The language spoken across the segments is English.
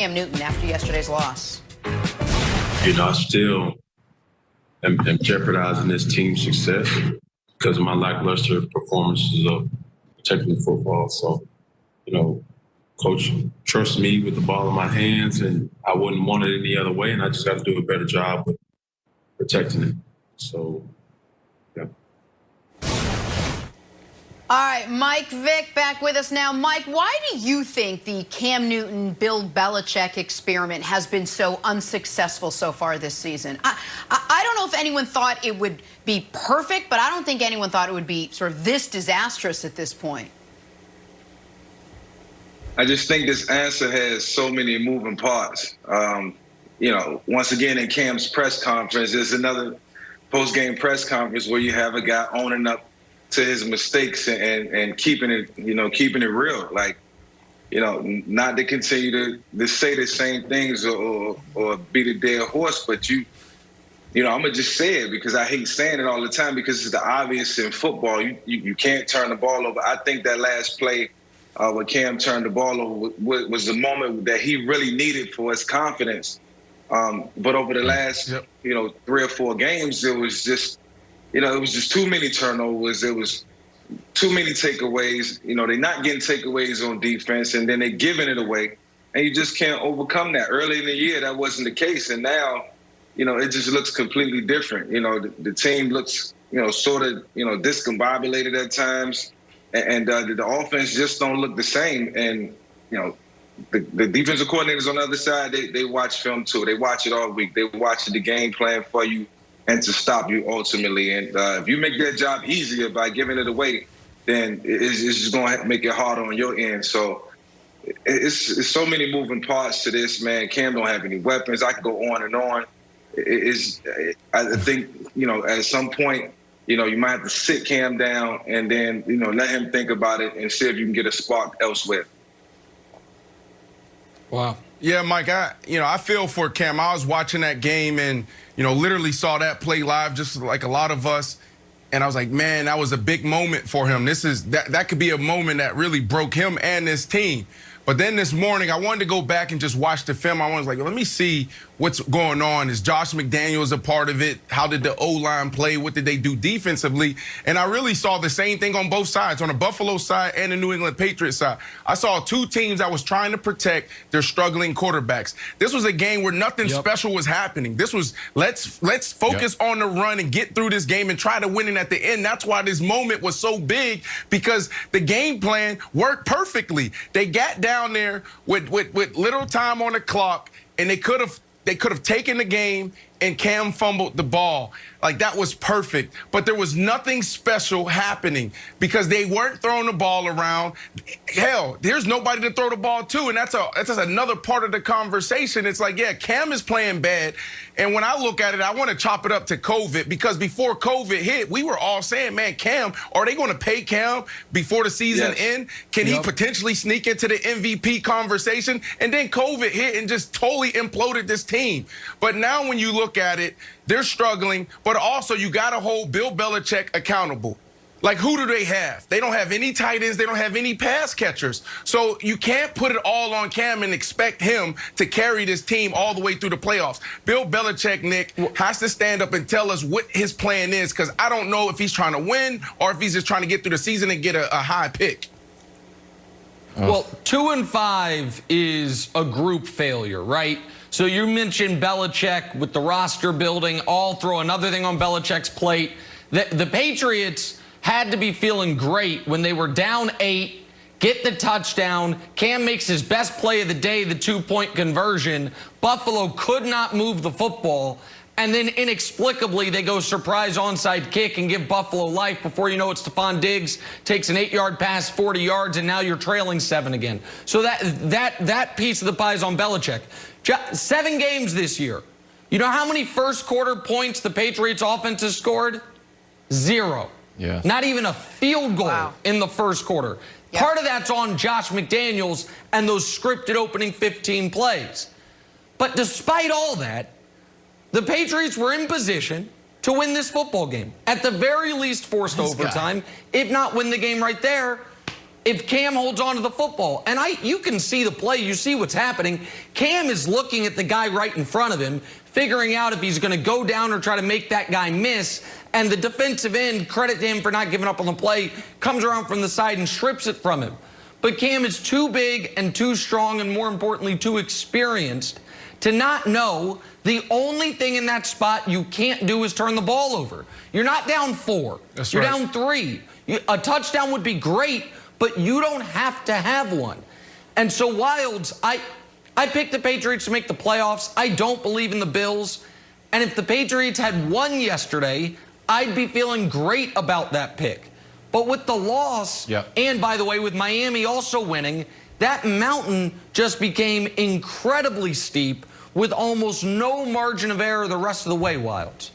Cam Newton after yesterday's loss? I still am jeopardizing this team's success because of my lackluster performances of protecting the football. So, Coach trusts me with the ball in my hands, and I wouldn't want it any other way, and I just got to do a better job with protecting it. So, yeah. All right, Mike Vick back with us now. Mike, why do you think the Cam Newton, Bill Belichick experiment has been so unsuccessful so far this season? I don't know if anyone thought it would be perfect, but I don't think anyone thought it would be sort of this disastrous at this point. I just think this answer has so many moving parts. Once again, in Cam's press conference, there's another post-game press conference where you have a guy owning up to his mistakes and keeping it real. Like, not to continue to say the same things or beat a dead horse, but I'm gonna just say it because I hate saying it all the time because it's the obvious in football. You can't turn the ball over. I think that last play where Cam turned the ball over was the moment that he really needed for his confidence. But over the last 3 or 4 games, it was just too many turnovers. It was too many takeaways. They're not getting takeaways on defense, and then they're giving it away. And you just can't overcome that. Early in the year, that wasn't the case. And now, it just looks completely different. The team looks, sort of, discombobulated at times. And the offense just don't look the same. And, the defensive coordinators on the other side, they watch film too. They watch it all week. They watch the game plan for you and to stop you ultimately. And if you make their job easier by giving it away, then it's just going to make it harder on your end. So it's so many moving parts to this, man. Cam don't have any weapons. I could go on and on. I think, at some point, you might have to sit Cam down and then, let him think about it and see if you can get a spark elsewhere. Wow. Yeah, Mike, I feel for Cam. I was watching that game and, literally saw that play live just like a lot of us. And I was like, man, that was a big moment for him. That could be a moment that really broke him and his team. But then this morning, I wanted to go back and just watch the film. I was like, let me see what's going on. Is Josh McDaniels a part of it? How did the O-line play? What did they do defensively? And I really saw the same thing on both sides, on the Buffalo side and the New England Patriots side. I saw 2 teams that was trying to protect their struggling quarterbacks. This was a game where nothing special was happening. This was, let's focus on the run and get through this game and try to win it at the end. That's why this moment was so big, because the game plan worked perfectly. They got down there with little time on the clock, and they could have taken the game, and Cam fumbled the ball. Like, that was perfect. But there was nothing special happening because they weren't throwing the ball around. Hell, there's nobody to throw the ball to, and that's just another part of the conversation. It's like, yeah, Cam is playing bad. And when I look at it, I want to chop it up to COVID, because before COVID hit, we were all saying, man, Cam, are they going to pay Cam before the season ends? Can he potentially sneak into the MVP conversation? And then COVID hit and just totally imploded this team. But now when you look at it, they're struggling, but also you got to hold Bill Belichick accountable. Like, who do they have? They don't have any tight ends. They don't have any pass catchers. So you can't put it all on Cam and expect him to carry this team all the way through the playoffs. Bill Belichick, Nick, has to stand up and tell us what his plan is, because I don't know if he's trying to win or if he's just trying to get through the season and get a high pick. Well, 2-5 is a group failure, right? So you mentioned Belichick with the roster building. I'll throw another thing on Belichick's plate. The Patriots had to be feeling great when they were down 8, get the touchdown. Cam makes his best play of the day, the 2-point conversion. Buffalo could not move the football. And then inexplicably, they go surprise onside kick and give Buffalo life. Before you know it, Stephon Diggs takes an 8-yard pass, 40 yards, and now you're trailing 7 again. So that piece of the pie is on Belichick. 7 games this year. You know how many first quarter points the Patriots offense has scored? 0. Yeah. Not even a field goal in the first quarter. Yep. Part of that's on Josh McDaniels and those scripted opening 15 plays. But despite all that, the Patriots were in position to win this football game. At the very least, forced overtime, if not win the game right there. if Cam holds on to the football. And you can see the play. You see what's happening. Cam is looking at the guy right in front of him, figuring out if he's going to go down or try to make that guy miss. And the defensive end, credit to him for not giving up on the play, comes around from the side and strips it from him. But Cam is too big and too strong and, more importantly, too experienced to not know the only thing in that spot you can't do is turn the ball over. You're not down 4. You're down 3. A touchdown would be great, but you don't have to have one. And so Wilds, I picked the Patriots to make the playoffs. I don't believe in the Bills. And if the Patriots had won yesterday, I'd be feeling great about that pick. But with the loss, and by the way, with Miami also winning, that mountain just became incredibly steep with almost no margin of error the rest of the way, Wilds.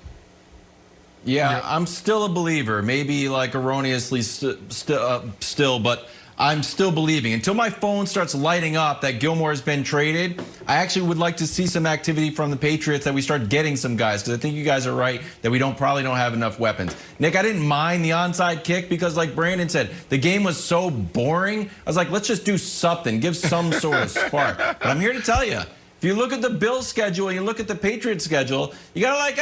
Yeah, I'm still a believer. Maybe like erroneously still, but I'm still believing. Until my phone starts lighting up that Gilmore has been traded, I actually would like to see some activity from the Patriots, that we start getting some guys, because I think you guys are right that we probably don't have enough weapons. Nick, I didn't mind the onside kick because, like Brandon said, the game was so boring. I was like, let's just do something, give some sort of spark. But I'm here to tell you, if you look at the Bills schedule, you look at the Patriots schedule, you gotta like,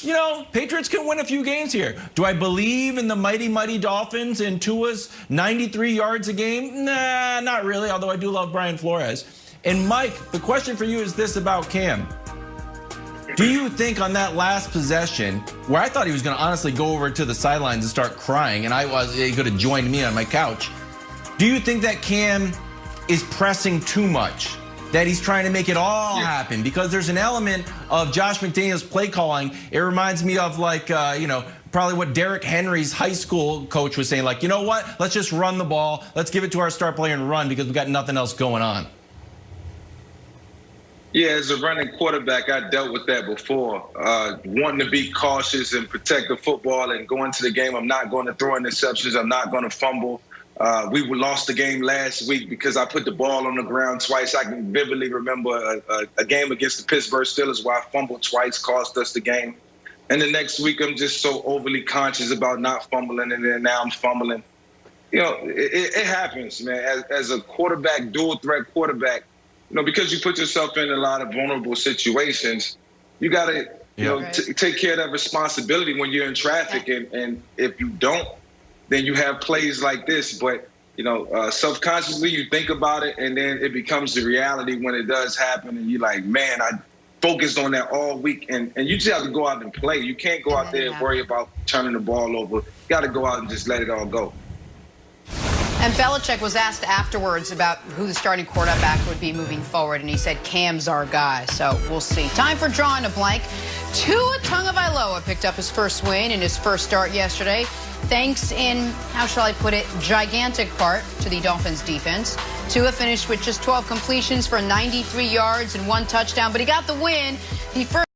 you know, Patriots can win a few games here. Do I believe in the mighty, mighty Dolphins and Tua's 93 yards a game? Nah, not really, although I do love Brian Flores. And Mike, the question for you is this about Cam. Do you think on that last possession, where I thought he was going to honestly go over to the sidelines and start crying, and he could have joined me on my couch, do you think that Cam is pressing too much? That he's trying to make it all happen? Because there's an element of Josh McDaniels' play calling. It reminds me of, like, you know, probably what Derrick Henry's high school coach was saying, like, you know what, let's just run the ball. Let's give it to our star player and run because we've got nothing else going on. Yeah, as a running quarterback, I dealt with that before. Wanting to be cautious and protect the football and go into the game. I'm not going to throw interceptions. I'm not going to fumble. We lost the game last week because I put the ball on the ground twice. I can vividly remember a game against the Pittsburgh Steelers where I fumbled twice, cost us the game. And the next week, I'm just so overly conscious about not fumbling, and then now I'm fumbling. You know, it happens, man. As a quarterback, dual threat quarterback, you know, because you put yourself in a lot of vulnerable situations, you got to, you know, take care of that responsibility when you're in traffic. And if you don't, then you have plays like this. But, you know, subconsciously you think about it, and then it becomes the reality when it does happen. And you're like, man, I focused on that all week. And you just have to go out and play. You can't go out there and worry about turning the ball over. You got to go out and just let it all go. And Belichick was asked afterwards about who the starting quarterback would be moving forward, and he said Cam's our guy, so we'll see. Time for drawing a blank. Tua Tagovailoa picked up his first win in his first start yesterday, thanks in, how shall I put it, gigantic part to the Dolphins' defense. Tua finished with just 12 completions for 93 yards and 1 touchdown, but he got the win. The first